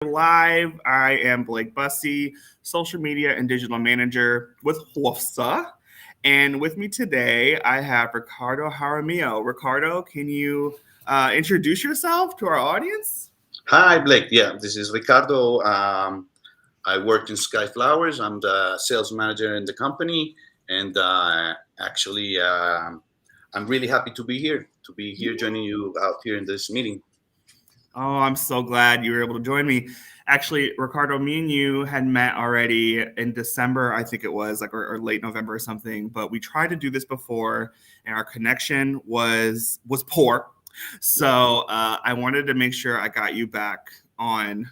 live. I am Blake Bussey, social media and digital manager with Hofsa. And with me today, I have Ricardo Jaramillo. Ricardo, can you introduce yourself to our audience? Hi, Blake. Yeah, this is Ricardo. I work in Sky Flowers. I'm the sales manager in the company, and I'm really happy to be here joining you out here in this meeting. Oh, I'm so glad you were able to join me. Actually, Ricardo, me and you had met already in December, I think it was, or late November or something. But we tried to do this before, and our connection was poor. Yeah. So I wanted to make sure I got you back on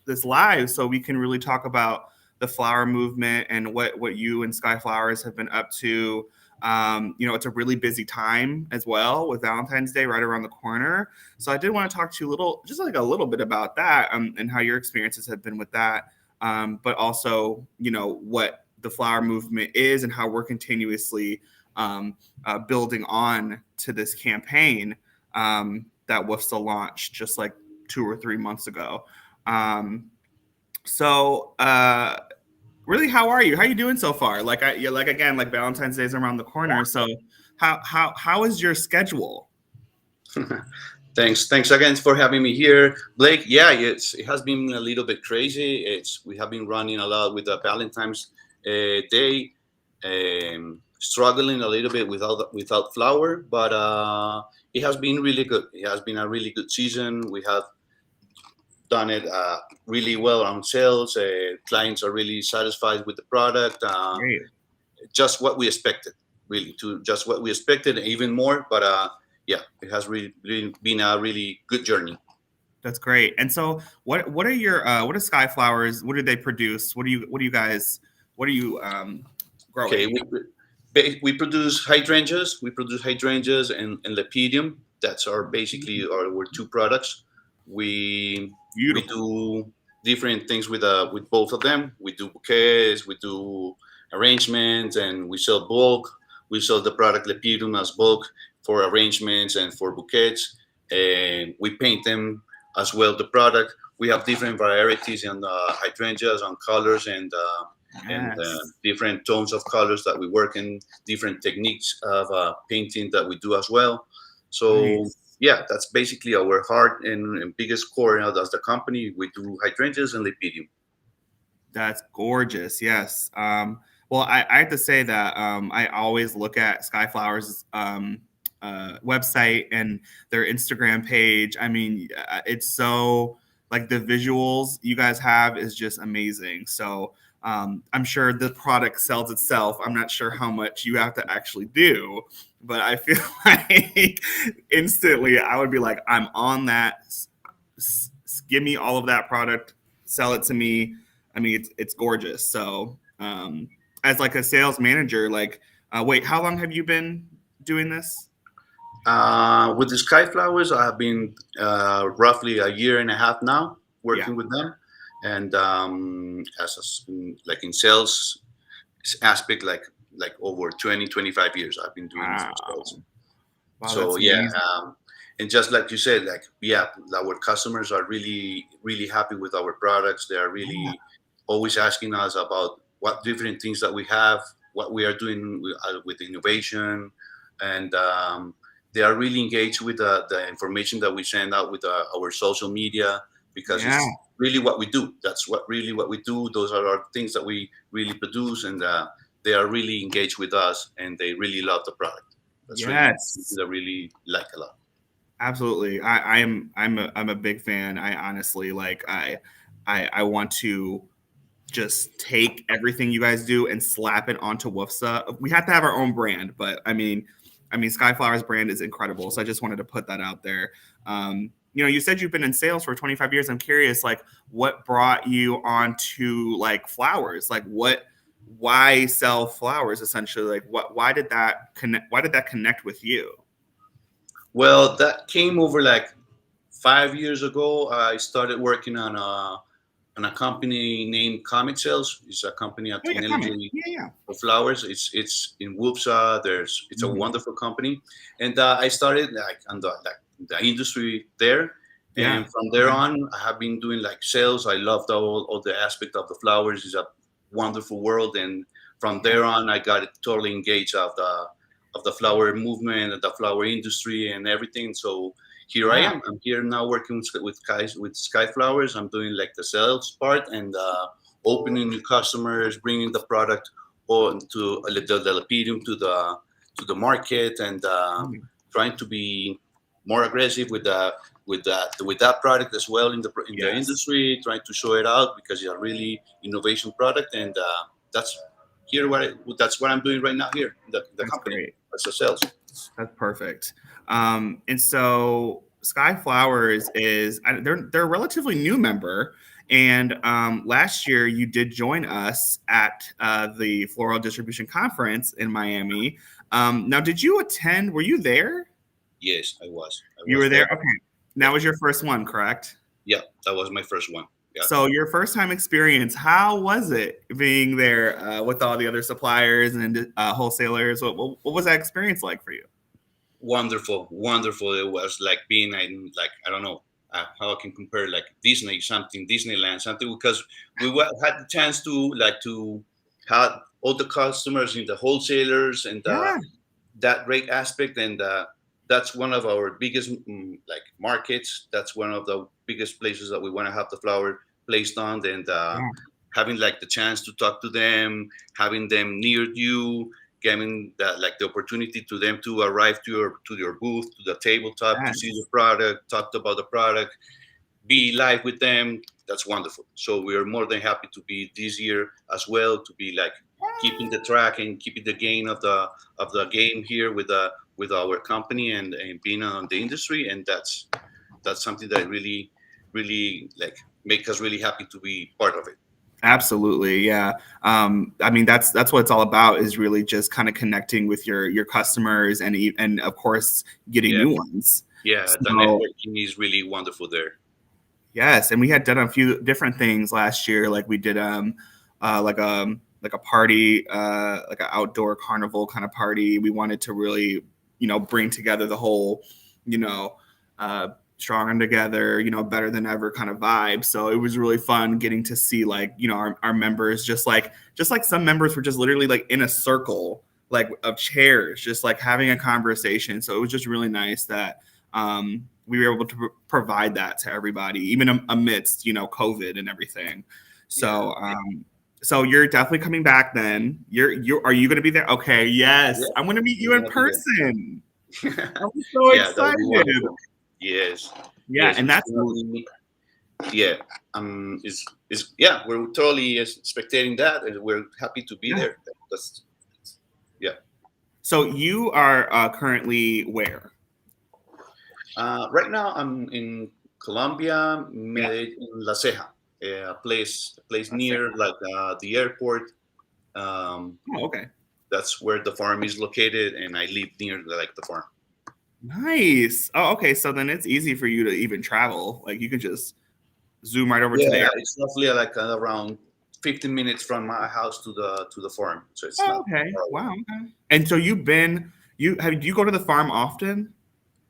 this live, so we can really talk about the flower movement and what you and Sky Flowers have been up to. It's a really busy time as well with Valentine's Day right around the corner. So I did want to talk to you a little bit about that and how your experiences have been with that, but also, what the flower movement is and how we're continuously building on to this campaign that WFSA launched just like 2 or 3 months ago. Um, so, really, how are you? How are you doing so far? Like Valentine's Day is around the corner. So how is your schedule? Thanks again for having me here, Blake. Yeah, it has been a little bit crazy. It's we have been running a lot with the Valentine's Day, struggling a little bit without flour, but it has been really good. It has been a really good season. We have done it really well on sales. Clients are really satisfied with the product. Great. Just what we expected, really, to just what we expected, and even more. But yeah, it has really been a really good journey. That's great. And so what are your what are Sky Flowers? What do they produce? What are you Okay, growing? we produce hydrangeas. We produce hydrangeas and lepidium. That's our basically our two products. We Beautiful. do different things with both of them. We do bouquets, we do arrangements, and we sell bulk. We sell the product lepidium as bulk for arrangements and for bouquets, and we paint them as well. The product we have different varieties in hydrangeas on colors and Yes. different tones of colors that we work in, different techniques of painting that we do as well. So Nice. yeah, that's basically our heart and biggest core. That's the company. We do hydrangeas and lepidium. That's gorgeous. Yes. Well, I have to say that I always look at Sky Flowers' website and their Instagram page. I mean, it's so like the visuals you guys have is just amazing. So I'm sure the product sells itself. I'm not sure how much you have to actually do, but I feel like instantly I would be like, I'm on that. Give me all of that product, sell it to me. I mean, it's gorgeous. So, as like a sales manager, wait, how long have you been doing this? With the Sky Flowers, I have been roughly a year and a half now Yeah. working with them, and like in sales aspect, like over 20, 25 years I've been doing sales. Wow. Wow, So that's yeah, amazing. and just like you said, like yeah, our customers are really happy with our products. They are Yeah. really always asking us about what different things that we have, what we are doing with innovation, and they are really engaged with the information that we send out with our social media because Yeah. it's really what we do. That's what we do. Those are our things that we really produce, and they are really engaged with us, and they really love the product. That's really Yes. something I really like a lot. Absolutely. I'm a big fan. I honestly I want to just take everything you guys do and slap it onto Woofsa. We have to have our own brand, but I mean, Skyflower's brand is incredible. So I just wanted to put that out there. You said you've been in sales for 25 years. I'm curious, like, what brought you onto like flowers? Why sell flowers essentially? Like, why did that connect? Why did that connect with you? Well, that came over like 5 years ago. I started working on a company named Comic Sales. It's a company, a Oh yeah, comment. technology Yeah, yeah. for flowers. It's in Woopsa. It's a Mhm. wonderful company, and I started like on the industry there. Yeah. And from there on, I have been doing like sales. I loved all the aspect of the flowers. It's a wonderful world. And from there on, I got totally engaged of the flower movement, of the flower industry, and everything. So here I Yeah. am. I'm here now working with Sky Flowers. I'm doing like the sales part and opening new customers, bringing the product on to the Lepidum to the market, and trying to be more aggressive with that product as well in the Yes. industry, trying to show it out because it's a really innovation product, and that's that's what I'm doing right now here in the That's company great. as a sales. That's perfect. And so Sky Flowers they're a relatively new member, and last year you did join us at the Floral Distribution Conference in Miami. Now, did you attend? Were you there? Yes, I was. I You was were there. there. Okay, that Yeah, was your first one, correct? yeah, that was my first one. Yeah, So your first time experience, how was it being there with all the other suppliers and wholesalers? What was that experience like for you? wonderful, wonderful. It was like being in like I don't know how I can compare like Disneyland, something because had the chance to have all the customers and the wholesalers and Yeah. that great aspect, and that's one of our biggest like markets. That's one of the biggest places that we want to have the flower placed on, and having like the chance to talk to them, having them near you, giving that like the opportunity to them to arrive to your booth, to the tabletop, to see the Yes. product, talk about the product, be live with them. That's wonderful. So we are more than happy to be this year as well, to be like keeping the track and keeping the gain of the game here with our company and being on the industry. And that's something that really like make us really happy to be part of it. Absolutely, yeah. I mean, that's what it's all about, is really just kind of connecting with your customers and of course getting Yeah. new ones. Yeah, the So networking is really wonderful there. yes, and we had done a few different things last year. Like we did like a party, like an outdoor carnival kind of party. We wanted to really, bring together the whole, you know, uh, strong and together, better than ever kind of vibe. So it was really fun getting to see like, our members just like some members were just literally like in a circle, like of chairs, just like having a conversation. So it was just really nice that we were able to provide that to everybody, even amidst, COVID and everything. Yeah. So you're definitely coming back then. Are you going to be there? Okay, yes. Yeah, I'm going to meet you we're in gonna be person. there. I'm so Yeah, that would be excited. wonderful. Yes, Yeah, yes, and it's that's gonna be yeah. Is yeah, we're totally expecting that, and we're happy to be yeah. there. That's yeah. So you are currently where? Right now, I'm in Colombia, Yeah. Medellin, La Ceja, a place That's it. near like the airport. Um, Oh, okay. that's where the farm is located, and I live near like the farm. Nice. Oh, okay. So then it's easy for you to even travel. Like you can just zoom right over to the Yeah, air. it's roughly like around 15 minutes from my house to the farm, so it's Oh, not okay. far away. Wow. Okay. And so do you go to the farm often?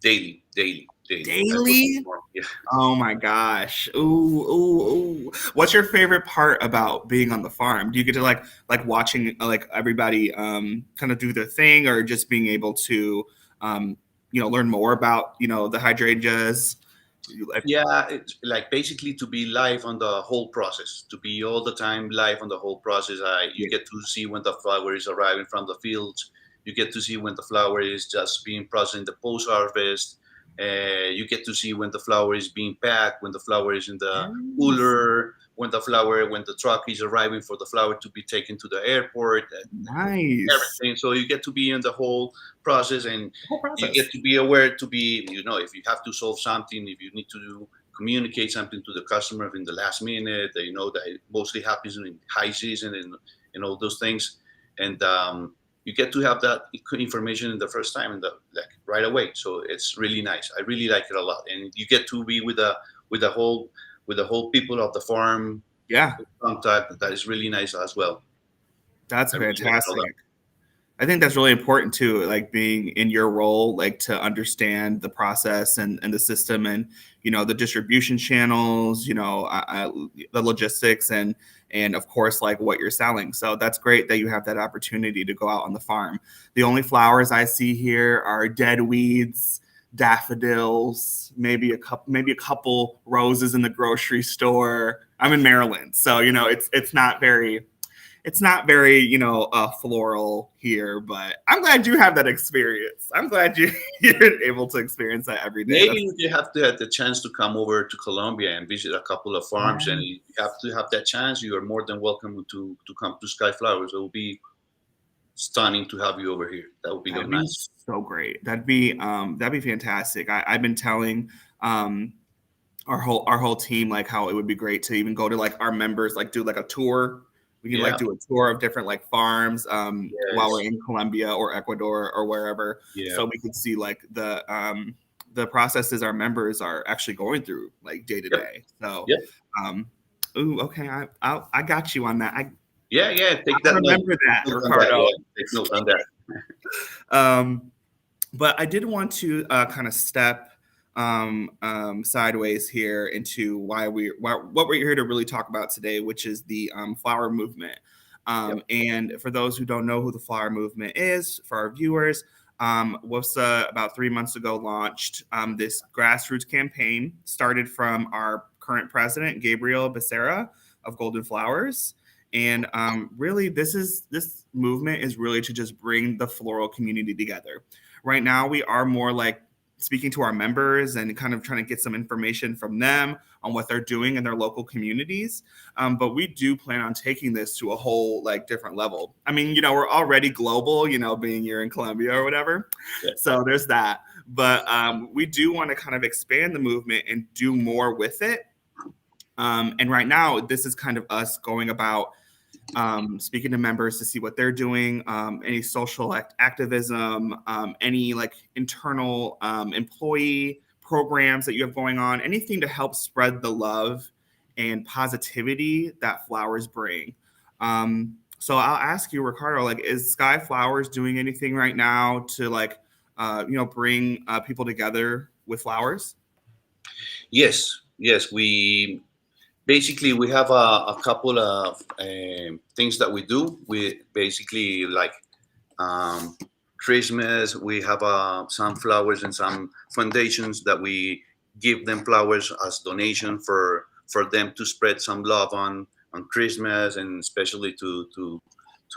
Daily, daily, daily. I go to the Daily? farm. Yeah. Oh my gosh. Ooh, ooh, ooh. What's your favorite part about being on the farm? Do you get to like watching like everybody kind of do their thing, or just being able to learn more about, the hydrangeas? Like, Yeah, it's like basically to be live on the whole process, to be all the time live on the whole process. You yeah. get to see when the flower is arriving from the fields. You get to see when the flower is just being processed in the post harvest. You get to see when the flower is being packed, when the flower is in the Yes. cooler, when the truck is arriving for the flower to be taken to the airport, Nice. everything. So you get to be in the whole process, and The whole you process. get to be aware to be, if you have to solve something, if you need to communicate something to the customer in the last minute, that it mostly happens in high season and all those things. And you get to have that information in the first time and like right away. So it's really nice. I really like it a lot. And you get to be with the whole with the whole people of the farm Yeah, contact. That is really nice as well. that's I really like it a lot. fantastic. I think that's really important too, like being in your role, like to understand the process and the system and, the distribution channels, the logistics and of course, like what you're selling. So that's great that you have that opportunity to go out on the farm. The only flowers I see here are dead weeds, daffodils, maybe a couple roses in the grocery store. I'm in Maryland, so it's not very floral here, but I'm glad you have that experience. I'm glad you're able to experience that every day. Maybe if you have to have the chance to come over to Colombia and visit a couple of farms, and you have to have that chance, you are more than welcome to come to Sky Flowers. It will be stunning to have you over here. That would be That'd nice. be so great. That'd be fantastic. I've been telling our whole team like how it would be great to even go to like our members, like do like a tour. We can like do a tour of different like farms while we're in Colombia or Ecuador or wherever, so we could see like the processes our members are actually going through like day to day. So, okay, I got you on that. Take that. Remember that, Ricardo. Take note on that. But I did want to kind of step sideways here into what we're here to really talk about today, which is the flower movement. And for those who don't know who the flower movement is, for our viewers, WOSA about 3 months ago launched this grassroots campaign, started from our current president, Gabriel Becerra of Golden Flowers. And really, this movement is really to just bring the floral community together. Right now, we are more like speaking to our members and kind of trying to get some information from them on what they're doing in their local communities. But we do plan on taking this to a whole like different level. I mean, we're already global, being here in Colombia or whatever. Yeah. So there's that. But we do want to kind of expand the movement and do more with it. And right now, this is kind of us going about speaking to members to see what they're doing, any social activism, any like internal employee programs that you have going on, anything to help spread the love and positivity that flowers bring. So I'll ask you, Ricardo, like, is Sky Flowers doing anything right now to like, bring people together with flowers? Yes. Basically, we have a couple of things that we do. We basically like Christmas. We have some flowers and some foundations that we give them flowers as donation for them to spread some love on Christmas, and especially to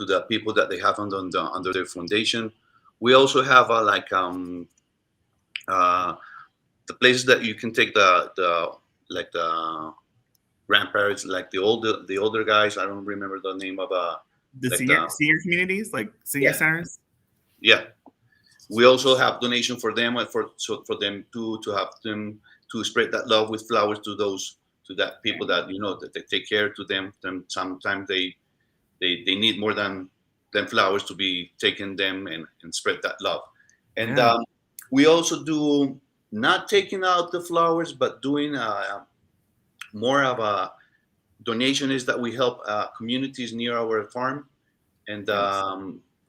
the people that they have under their foundation. We also have the places that you can take the grandparents, like the older guys. I don't remember the name of the senior communities, like senior centers. Yeah, we also have donation for them for them to have them to spread that love with flowers to that people that that they take care to them. Sometimes they need more than flowers to be taking them and spread that love. And we also do not taking out the flowers, but doing more of a donation is that we help communities near our farm. And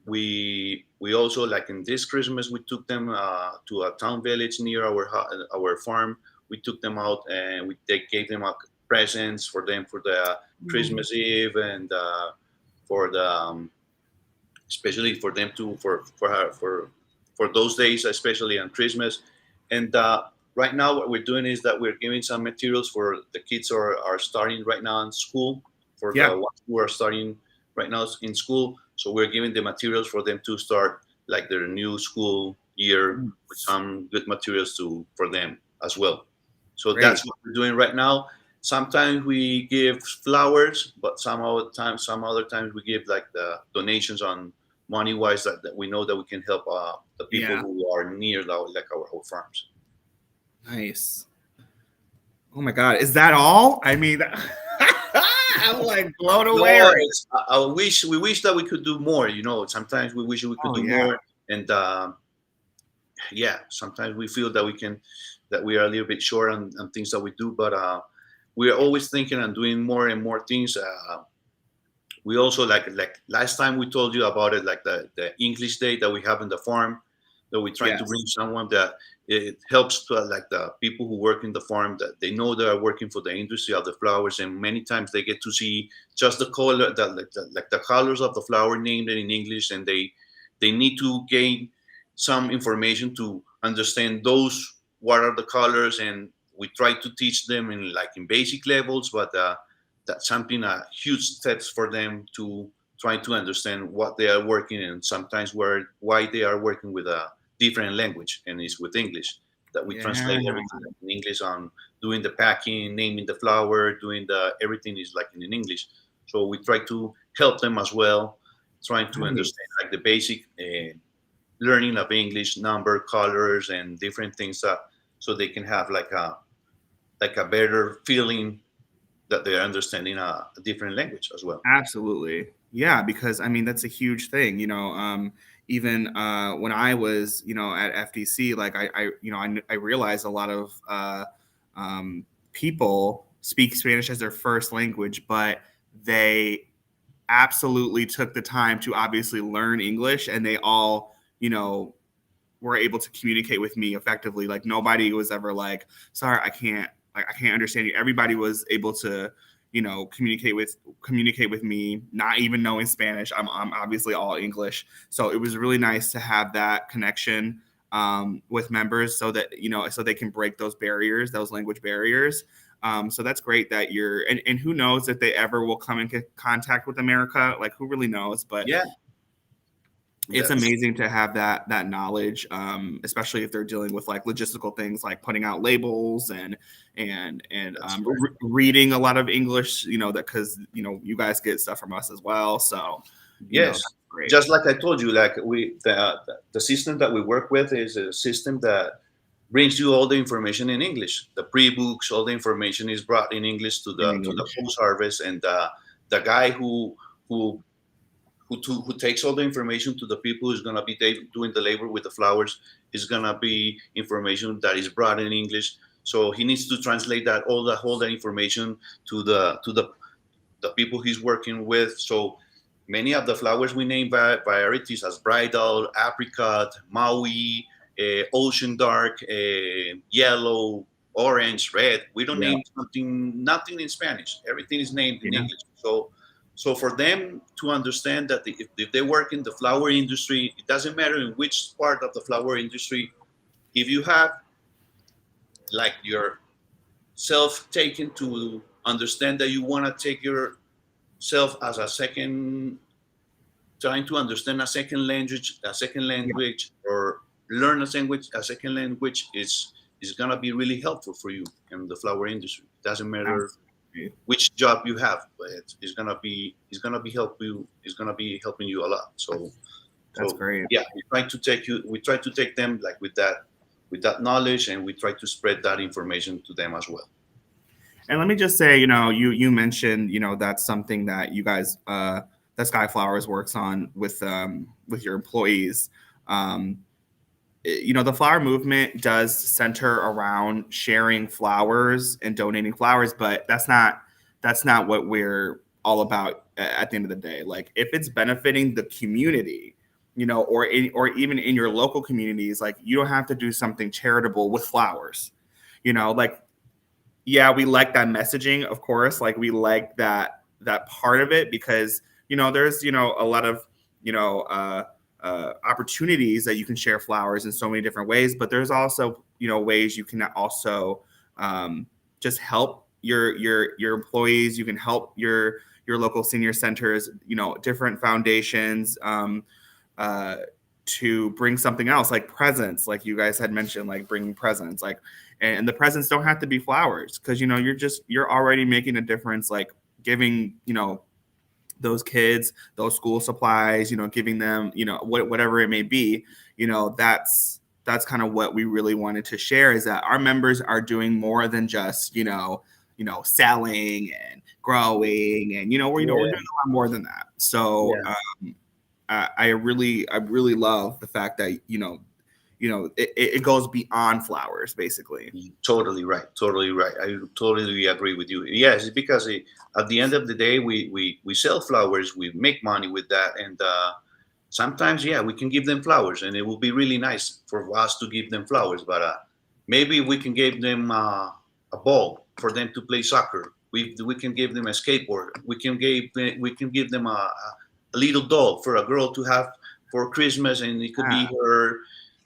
we also, like in this Christmas, we took them to a town village near our farm. We took them out and they gave them presents for them for the Christmas Eve, and for the especially for them to for those days, especially on Christmas. And right now, what we're doing is that we're giving some materials for the kids who are starting right now in school, for the ones who are starting right now in school. So we're giving the materials for them to start like their new school year with some good materials for them as well. So that's what we're doing right now. Sometimes we give flowers, but some other times we give like the donations on money wise that we know that we can help the people who are near like our whole farms. Nice. Oh my God. Is that all? I mean, I'm like blown away. No, we wish that we could do more, sometimes we wish we could do more. And sometimes we feel that we are a little bit short on things that we do, but we are always thinking and doing more and more things. We also like last time we told you about it, like the English day that we have in the farm, that we try to Yes. bring someone that it helps to like the people who work in the farm, that they know they are working for the industry of the flowers, and many times they get to see just the color, like the colors of the flower named in English, and they need to gain some information to understand those, what are the colors, and we try to teach them in like in basic levels, but that's something huge steps for them to try to understand what they are working in. Sometimes why they are working with a different language, and it's with English, that we Yeah. translate everything in English, on doing the packing, naming the flower, doing the everything is like in English. So we try to help them as well, trying to understand Nice. like the basic learning of English, number, colors, and different things, so they can have like a better feeling that they're understanding a different language as well. Absolutely. Yeah, because I mean that's a huge thing, even when I was, at FDC, like I realized a lot of people speak Spanish as their first language, but they absolutely took the time to obviously learn English, and they all, were able to communicate with me effectively. Like nobody was ever like, sorry, I can't understand you. Everybody was able to, communicate with me, not even knowing Spanish. I'm obviously all English. So it was really nice to have that connection with members, so that, so they can break those barriers, those language barriers. So that's great that and who knows if they ever will come in contact with America, like who really knows, but Yeah, it's that's amazing to have that knowledge, especially if they're dealing with like logistical things like putting out labels and that's right. reading a lot of English. That because you guys get stuff from us as well, so Yes, that's great. just like I told you, like the system that we work with is a system that brings you all the information in English. The pre-books, all the information is brought in English to In the English. post harvest, and the guy who who takes all the information to the people who's gonna be doing the labor with the flowers is gonna be information that is brought in English. So he needs to translate that all the information to the people he's working with. So many of the flowers we name varieties as bridal, apricot, Maui, ocean dark, yellow, orange, red. We don't Yeah. name nothing in Spanish. Everything is named in Yeah. English. So for them to understand that if they work in the flower industry, it doesn't matter in which part of the flower industry, if you have like your self taken to understand that you want to take yourself as a second, trying to understand a second Yeah. language, or learn a second language is gonna be really helpful for you in the flower industry. It doesn't matter Absolutely. which job you have, but it's gonna be helping you a lot. That's So great. yeah, we try to take them like with that knowledge, and we try to spread that information to them as well. And let me just say, you mentioned, that's something that you guys, that Sky Flowers works on with your employees. Um, the flower movement does center around sharing flowers and donating flowers, but that's not what we're all about at the end of the day. Like if it's benefiting the community, or even in your local communities, like you don't have to do something charitable with flowers. Like yeah, we like that messaging, of course. Like we like that part of it because there's a lot of opportunities that you can share flowers in so many different ways. But there's also ways you can also just help your employees. You can help your local senior centers, different foundations. To bring something else like presents, like you guys had mentioned, like bringing presents, like, and the presents don't have to be flowers because you're already making a difference, like giving those kids those school supplies, giving them whatever it may be. That's kind of what we really wanted to share, is that our members are doing more than just selling and growing, and we're doing Yeah, a lot more than that. So yeah, I really love the fact that it goes beyond flowers, basically. Totally right. Totally right. I totally agree with you. Yes, it's because at the end of the day, we sell flowers, we make money with that, and sometimes, yeah, we can give them flowers, and it will be really nice for us to give them flowers. But maybe we can give them a ball for them to play soccer. We can give them a skateboard. We can give them a little doll for a girl to have for Christmas, and it could be Yeah, her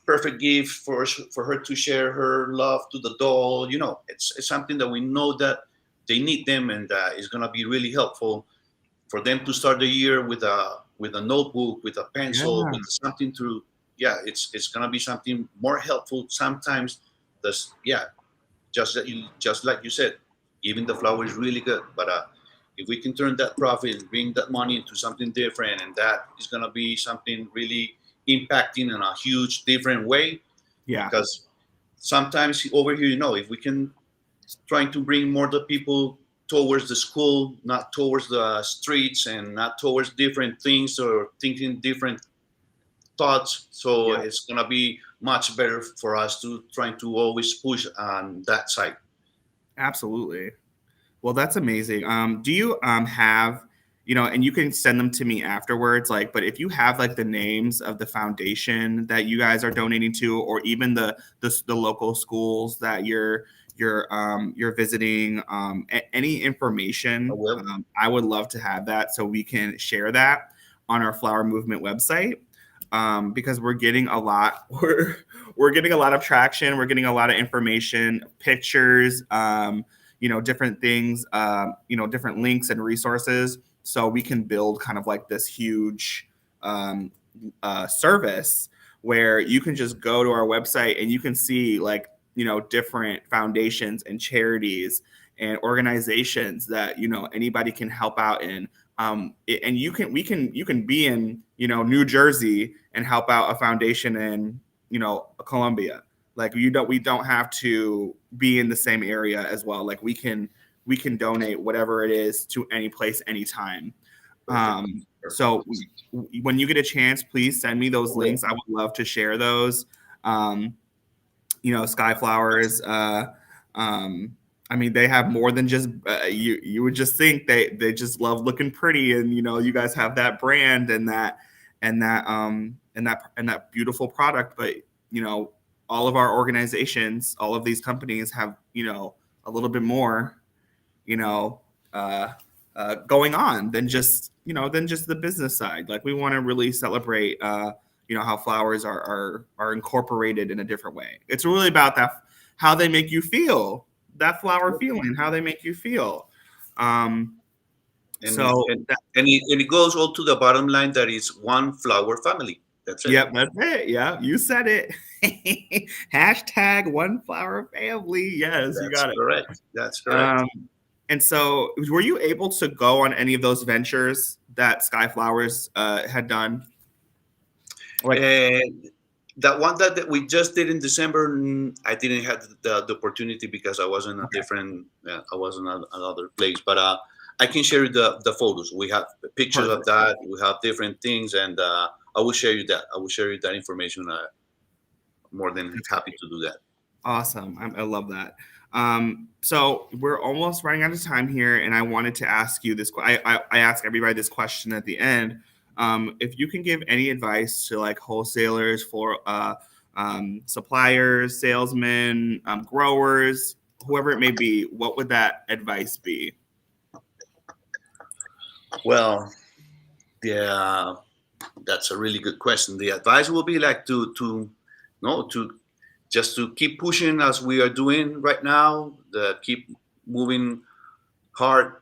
perfect gift for her to share her love to the doll. It's something that we know that they need them, and it's gonna be really helpful for them to start the year with a notebook, with a pencil, yeah, with something to. Yeah, it's gonna be something more helpful. Sometimes that's, yeah, just like you said, even the flower is really good, but if we can turn that profit and bring that money into something different, and that is going to be something really impacting in a huge different way. yeah. Because sometimes over here, if we can trying to bring more the people towards the school, not towards the streets, and not towards different things or thinking different thoughts. So Yeah. it's gonna be much better for us to trying to always push on that side. Absolutely. Well, that's amazing. Do you have, and you can send them to me afterwards, like, but if you have like the names of the foundation that you guys are donating to, or even the local schools that you're visiting, any I information, will. I would love to have that so we can share that on our Flower Movement website. Because we're getting a lot, we're getting a lot of traction. We're getting a lot of information, pictures, different things, different links and resources, so we can build kind of like this huge um, service where you can just go to our website and you can see like different foundations and charities and organizations that anybody can help out in. And you can be in New Jersey and help out a foundation in Colombia. Like we don't have to be in the same area as well. Like we can donate whatever it is to any place, anytime. Perfect. Perfect. So when you get a chance, please send me I those will. links. I would love to share those. Um, Sky Flowers. Um, I mean, they have more than just you would just think they just love looking pretty, and you guys have that brand and that beautiful product. But all of our organizations, all of these companies have a little bit more you know uh, going on than just the business side. Like we want to really celebrate how flowers are incorporated in a different way. It's really about that, how they make you feel, that flower feeling, how they make you feel. Um, and it, so and that, and it goes all to the bottom line that is one flower family. That's it. yep, that's it. Yeah, you said it. Hashtag one flower family. Yes, you That's got it. correct. That's correct. Um, and so, were you able to go on any of those ventures that Sky Flowers had done? Like, And that one that we just did in December, I didn't have the opportunity because I was in a okay, different, I was in another place. But I can share you the photos. We have pictures of perfect. that. We have different things, and I will share you that. I will share you that information. More than That's happy great. to do that. Awesome. I love that. So we're almost running out of time here, and I wanted to ask you this. I ask everybody this question at the end. If you can give any advice to like wholesalers, for suppliers, salesmen, growers, whoever it may be, what would that advice be? Well, yeah, that's a really good question. The advice will be like to no to just to keep pushing as we are doing right now. The keep moving hard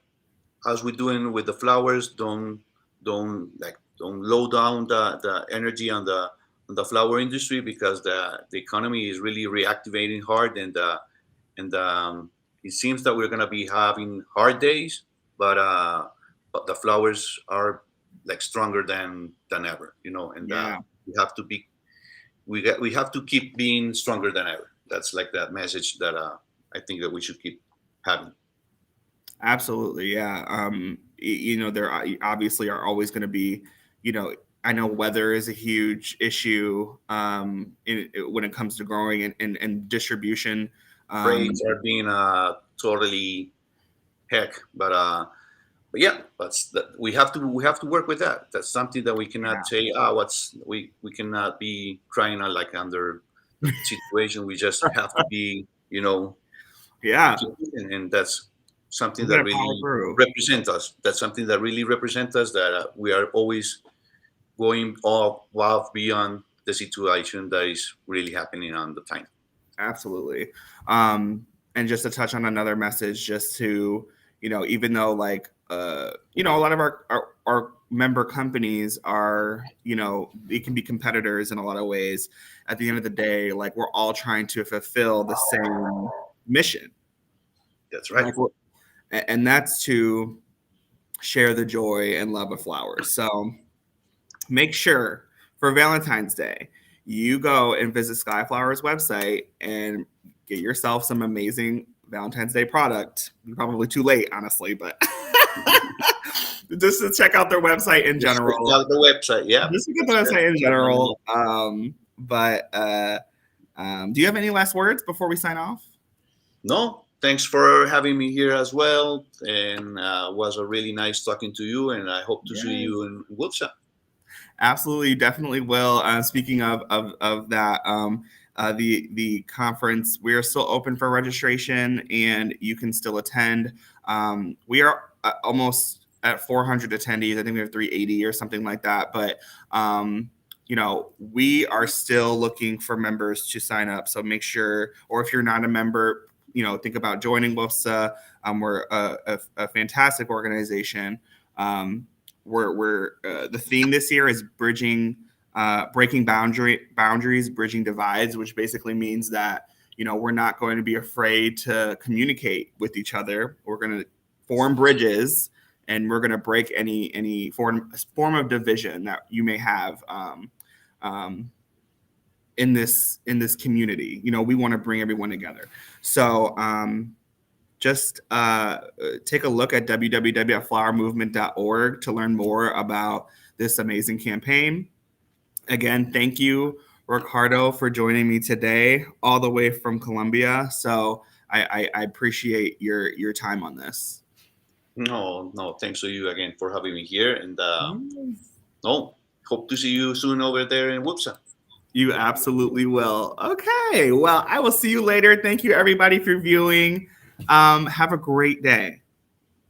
as we're doing with the flowers. Don't low down the energy on the flower industry, because the economy is really reactivating hard, and it seems that we're gonna be having hard days, but the flowers are like stronger than ever, and Yeah. we have to be we have to keep being stronger than ever. That's like that message that I think that we should keep having. Absolutely, yeah. There obviously are always going to be, you know, I know weather is a huge issue when it comes to growing and distribution. Rates are being totally heck, but yeah, we have to work with that. That's something that we cannot say. We cannot be crying out like under situation. We just have to be, Yeah, and that's something we that gotta power really through. represents us. That's something that really represents us. That we are always going all above beyond the situation that is really happening on the time. Absolutely. And just to touch on another message, just to, even though like, a lot of our member companies are, they can be competitors in a lot of ways. At the end of the day, like we're all trying to fulfill the same mission. That's right. Like, and that's to share the joy and love of flowers. So make sure for Valentine's Day, you go and visit Skyflower's website and get yourself some amazing Valentine's Day product. Probably too late, honestly, but just to check out their website in general. Check out the website, yeah. Just to get the website in general. Do you have any last words before we sign off? No, thanks for having me here as well, and was a really nice talking to you. And I hope to see you in WUPSA. Absolutely, definitely will. Speaking of that, the conference, we are still open for registration, and you can still attend. We are almost at 400 attendees. I think we have 380 or something like that. But we are still looking for members to sign up. So make sure, or if you're not a member, think about joining WUPSA. We're a fantastic organization. We're the theme this year is breaking boundaries, bridging divides, which basically means that we're not going to be afraid to communicate with each other. We're going to form bridges, and we're going to break any form of division that you may have in this community. We want to bring everyone together. So just take a look at www.flowermovement.org to learn more about this amazing campaign. Again, thank you, Ricardo, for joining me today, all the way from Colombia. So I appreciate your time on this. No, thanks to you again for having me here. And hope to see you soon over there in WUPSA. You absolutely will. Okay, well, I will see you later. Thank you, everybody, for viewing. Have a great day.